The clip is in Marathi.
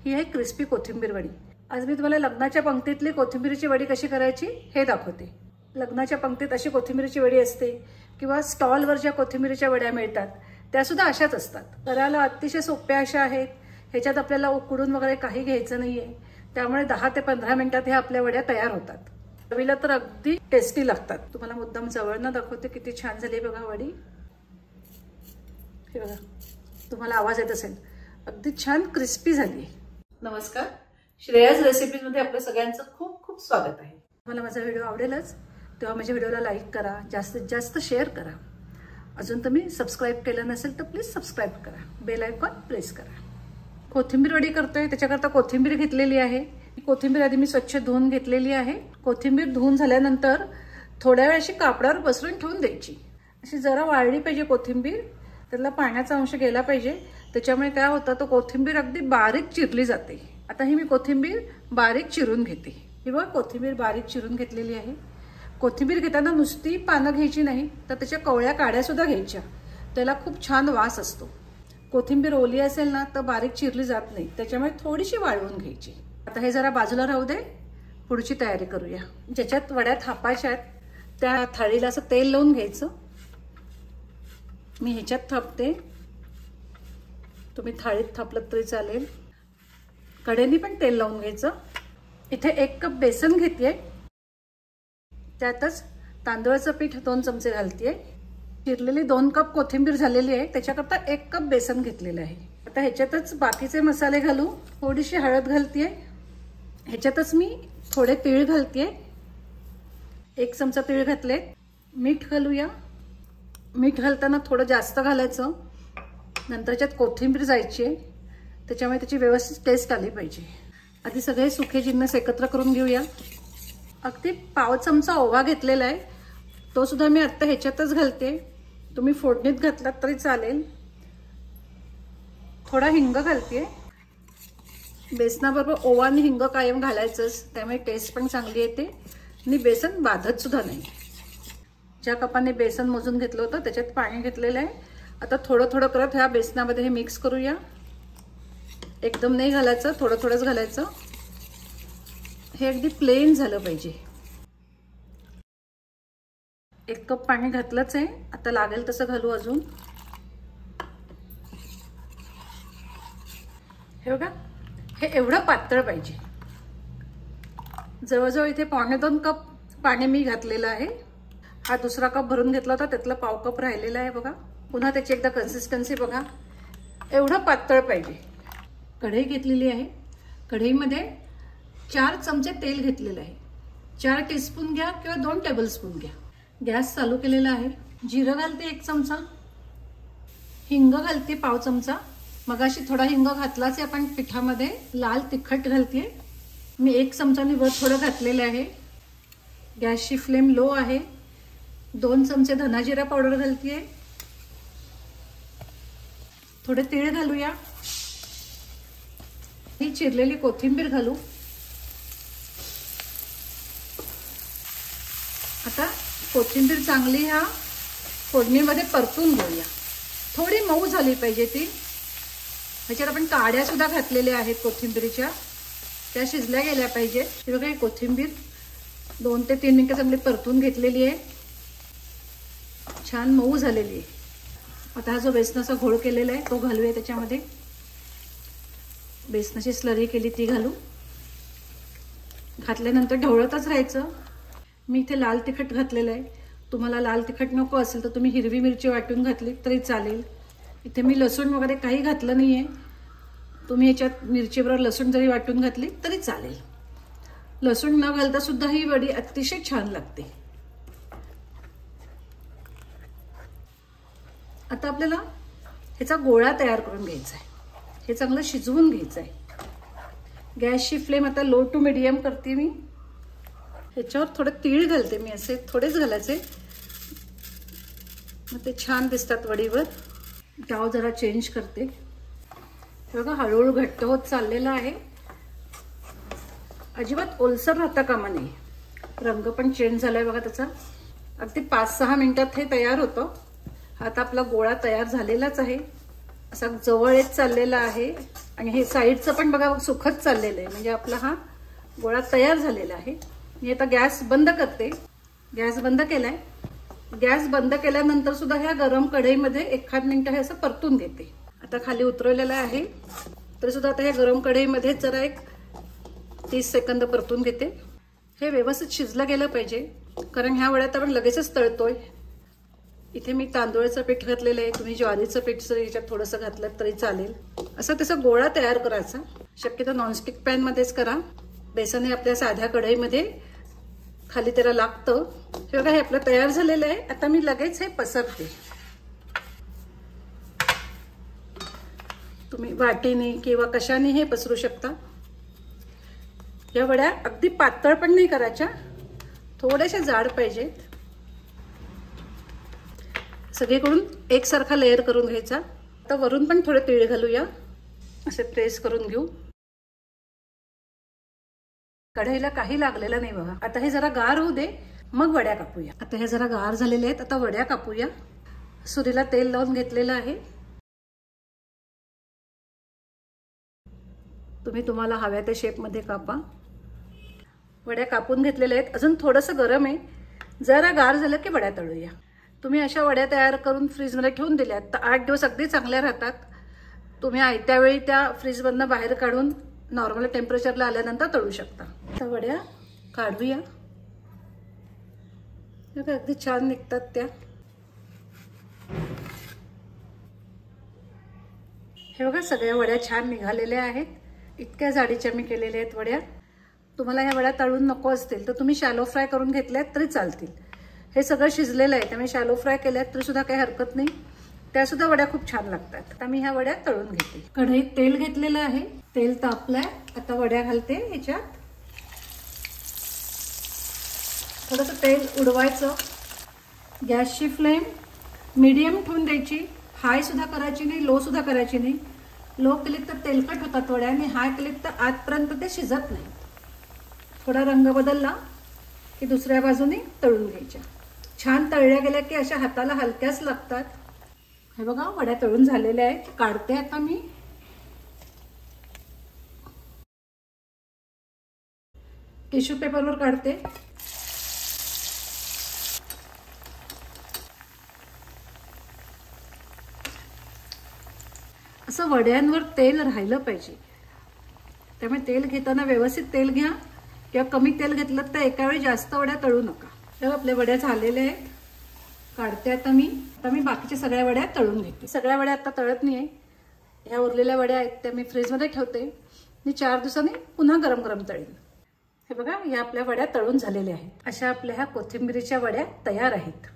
ही आहे क्रिस्पी कोथिंबीर वडी। आज मी तुम्हाला लग्नाच्या पंक्तीतली कोथिंबीरची वडी कशी करायची हे दाखवते। लग्नाच्या पंक्तीत अशी कोथिंबीरची वडी असते किंवा स्टॉलवर ज्या कोथिंबीरच्या वड्या मिळतात त्या सुद्धा अशाच असतात। करायला अतिशय सोप्या अशा आहेत। ह्याच्यात आपल्याला उकडून वगैरे काही घ्यायचं नाहीये, त्यामुळे 10 ते 15 मिनिटात ह्या आपल्या वड्या तयार होतात। चवीला तर अगदी टेस्टी लागतात। तुम्हाला मुद्दाम जवळनं दाखवते किती छान झाली बघा वडी। हे बघा, तुम्हाला आवाज येत असेल, अगदी छान क्रिस्पी झाली। नमस्कार, श्रेयाज रेसिपीज मध्ये आपल्या सगळ्यांचं खूप खूप स्वागत आहे। तुम्हाला माझा व्हिडिओ आवडेलच तेव्हा माझ्या व्हिडिओला लाईक करा, जास्तीत जास्त शेअर करा। अजून तुम्ही सबस्क्राईब केलं नसेल तर प्लीज सबस्क्राईब करा, बेल आयकॉन प्रेस करा। कोथिंबीर वडी करतोय, त्याच्याकरता कोथिंबीर घेतलेली आहे। कोथिंबीर आधी मी स्वच्छ धुवून घेतलेली आहे। कोथिंबीर धुवून झाल्यानंतर थोड्या वेळ अशी कापडावर पसरून ठेवून द्यायची। अशी जरा वाळली पाहिजे कोथिंबीर, त्यातला पाण्याचा अंश गेला पाहिजे। त्याच्यामुळे काय होतं, तो कोथिंबीर अगदी बारीक चिरली जाते। आता ही मी कोथिंबीर बारीक चिरून घेते। ही बघा, कोथिंबीर बारीक चिरून घेतलेली आहे। कोथिंबीर घेताना नुसती पानं घ्यायची नाही, तर त्याच्या कवळ्या काड्या सुद्धा घ्यायच्या, त्याला खूप छान वास असतो। कोथिंबीर ओली असेल ना तर बारीक चिरली जात नाही, त्याच्यामुळे थोडीशी वाळवून घ्यायची। आता हे जरा बाजूला राहू दे, पुढची तयारी करूया। ज्याच्यात वड्या थापायच्या आहेत त्या थाळीला असं तेल लावून घ्यायचं। मी ह्याच्यात थापते, तुम्ही थाळीत थापलं तरी चालेल। कढईनी पण तेल लावून घ्यायचं। इथे 1 कप बेसन घेतेय, त्यातच तांदळाचं पीठ 2 चमचे घालतेय। चिरलेली 2 कप कोथिंबीर झालेली आहे, त्याच्याकरता 1 कप बेसन घेतलेलं आहे। आता ह्याच्यातच बाकीचे मसाले घालू। थोडीशी हळद घालतेय, ह्याच्यातच मी थोडे तीळ घालतेय, 1 चमचा तीळ घातले। मीठ घालूया। मीठ घालताना थोडं जास्त घालायचं, नंतरच्यात कोथिंबीर जायची आहे, त्याच्यामुळे त्याची व्यवस्थित टेस्ट आली पाहिजे। आधी सगळे सुखे जिन्नस एकत्र करून घेऊया। अगदी पाव चमचा ओवा घेतलेला आहे, तो सुद्धा मी आता ह्याच्यातच घालते। तुम्ही फोडणीत घातलात तरी चालेल। थोडा हिंग घालते। बेसनाबरोबर ओवा आणि हिंग कायम घालायचंच, त्यामुळे टेस्ट पण चांगली येते आणि बेसन बाधत सुद्धा नाही। ज्या कपाने बेसन मोजून घेतलं होतं त्याच्यात पाणी घेतलेलं आहे। आता थोडं थोडं करत ह्या बेसनामध्ये हे मिक्स करूया। एकदम नाही घालायचं, थोडं थोडंच घालायचं। हे अगदी प्लेन झालं पाहिजे। 1 कप पाणी घातलंच आहे, आता लागेल तसं घालू अजून। हे बघा, हे एवढं पातळ पाहिजे। जवळजवळ इथे 1.25 कप पाणी मी घातलेलं आहे। हा दुसरा कप भरून घेतला होता, त्यातला पाव कप राहिलेला आहे बघा। पुन्हा त्याची एकदा कन्सिस्टन्सी बघा, एवढं पातळ पाहिजे। कढई घेतलेली आहे, कढईमध्ये 4 चमचे तेल घेतलेलं आहे। 4 टीस्पून घ्या किंवा 2 टेबलस्पून घ्या। गॅस चालू केलेला आहे। जिरं घालते 1 चमचा, हिंग घालते पाव चमचा। मगाशी थोडा हिंग घातलाच आहे आपण पिठामध्ये। लाल तिखट घालते मी 1 चमचाने वर थोडं घातलेलं आहे। गॅसची फ्लेम लो आहे। 2 चमचे धना जिरा पावडर घालते। थोडे तीळ घालूया। ही चिरलेली कोथिंबीर घालू। आता कोथिंबीर चांगली ह्या फोडणीमध्ये परतून घेऊया। थोडी मऊ झाली पाहिजे ती। ह्याच्यात आपण काड्या सुद्धा घातलेल्या आहेत कोथिंबीरीच्या, त्या शिजल्या गेल्या पाहिजे। हे बघा, ही कोथिंबीर 2 ते 3 मिनिटं चांगली परतून घेतलेली आहे, छान मऊ झालेली आहे। आता हा जो बेसनाचा घोळ केलेला आहे तो घालूया त्याच्यामध्ये। बेसनाची स्लरी केली ती घालू। घातल्यानंतर ढवळतच राहायचं। मी इथे लाल तिखट घातलेलं आहे, तुम्हाला लाल तिखट नको असेल तर तुम्ही हिरवी मिरची वाटून घातली तरी चालेल। इथे मी लसूण वगैरे काही घातलं नाहीये, तुम्ही याच्यात मिरचीबरोबर लसूण जरी वाटून घातली तरी चालेल। लसूण न घालता सुद्धा ही वडी अतिशय छान लागते। आता आपल्याला ह्याचा गोळा तयार करून घ्यायचा आहे। हे चांगलं शिजवून घ्यायचं आहे। गॅसची फ्लेम आता लो टू मीडियम करते मी। ह्याच्यावर थोडं तीळ घालते मी, असे थोडेच घालायचे, मग ते छान दिसतात वडीवर। डाव जरा चेंज करते। बघा, हळूहळू घट्ट होत चाललेला आहे। अजिबात ओलसर राहता कामा नये। रंग पण चेंज झालाय बघा त्याचा। अगदी 5-6 मिनिटात हे तयार होतं। आता आपला गोळा तयार झालेलाच आहे। असा जवळ येत चाललेला आहे आणि हे साईडचं पण बघा सुखत चाललेलं आहे. म्हणजे आपला हा गोळा तयार झालेला आहे. मी आता गॅस बंद करते. गॅस बंद केलाय. गॅस बंद केल्यानंतर सुद्धा ह्या गरम कढईमध्ये 1 मिनिट हे असं परतून घेते. आता खाली उतरवलेलं आहे तरी सुद्धा आता ह्या गरम कढईमध्ये जरा एक 30 सेकंद परतून घेते. हे व्यवस्थित शिजलं गेलं पाहिजे कारण ह्या वड्यात आपण लगेचच तळतोय. इथे मी तांदूळाचं पीठ घातलेलं आहे. तुम्ही ज्वारीचं पीठ जर याच्यात थोडंसं घातलं तरी चालेल. असं त्याचा गोळा तयार करायचा. शक्यतो नॉनस्टिक पॅन मध्येच करा. बेसन हे आपल्या साध्या कढईमध्ये खाली त्याला लागतं. हे बघा हे आपलं तयार झालेलं आहे. आता मी लगेच हे पसरते. तुम्ही वाटीने किंवा कशाने हे पसरू शकता. या वड्या अगदी पातळ पण नाही करायच्या, थोड्याशा जाड पाहिजेत. सगळीकडून एकसारखा लेअर करून घ्यायचा. आता वरून पण थोडे तीळ घालूया. असे प्रेस करून घेऊ. कढईला काही लागलेलं नाही बघा. आता हे जरा गार होऊ दे मग वड्या कापूया. आता हे जरा गार झालेले आहेत. आता वड्या कापूया. सुरीला तेल लावून घेतलेलं आहे. तुम्ही तुम्हाला हव्या त्या शेपमध्ये कापा. वड्या कापून घेतलेल्या आहेत. अजून थोडंसं गरम आहे. जरा गार झालं की वड्या तळूया. तुम्ही अशा वड्या तयार करून फ्रीजमध्ये ठेवून दिल्यात तर 8 दिवस अगदी चांगल्या राहतात. तुम्ही आयत्या वेळी त्या फ्रीजमधनं बाहेर काढून नॉर्मल टेम्परेचरला आल्यानंतर तळू शकता. त्या वड्या काढूया. अगदी छान निघतात त्या. हे बघा सगळ्या वड्या छान निघालेल्या आहेत. इतक्या जाडीच्या मी केलेल्या आहेत वड्या. तुम्हाला ह्या वड्या तळून नको असतील तर तुम्ही शॅलो फ्राय करून घेतल्यात तरी चालतील. हे सगळं शिजलेलं आहे त्यामुळे शॅलो फ्राय केल्यात तरी सुद्धा काही हरकत नाही. त्या सुद्धा वड्या खूप छान लागतात. आता मी ह्या वड्या तळून घेते. कढईत तेल घेतलेलं आहे. तेल तापलंय. आता वड्या घालते ह्याच्यात. थोडंसं तेल उडवायचं. गॅसची फ्लेम मीडियम ठेवून द्यायची. हाय सुद्धा करायची नाही, लो सुद्धा करायची नाही. लो केली तर तेलकट होतात वड्या आणि हाय केली तर आतपर्यंत ते शिजत नाही. थोडा रंग बदलला की दुसऱ्या बाजूने तळून घ्यायच्या. छान तळल्या गेल्या की अशा हाताला हलक्याच लागतात. हे बघा वड्या तळून झालेल्या आहेत. काढते आता मी. टिश्यू पेपरवर काढते. असं वड्यांवर तेल राहिलं पाहिजे. त्यामुळे तेल घेताना व्यवस्थित तेल घ्या किंवा कमी तेल घेतलं तर एका वेळी जास्त वड्या तळू नका. तर आपल्या वड्या झालेल्या आहेत. काढते आता मी. आता मी बाकीच्या सगळ्या वड्या तळून घेते. सगळ्या वड्या आता तळत नाहीये. ह्या उरलेल्या वड्या आहेत त्या मी फ्रीजमध्ये ठेवते. मी 4 दिवसांनी पुन्हा गरम गरम तळेन. हे बघा या आपल्या वड्या तळून झालेल्या आहेत. अशा आपल्या ह्या कोथिंबीरीच्या वड्या तयार आहेत.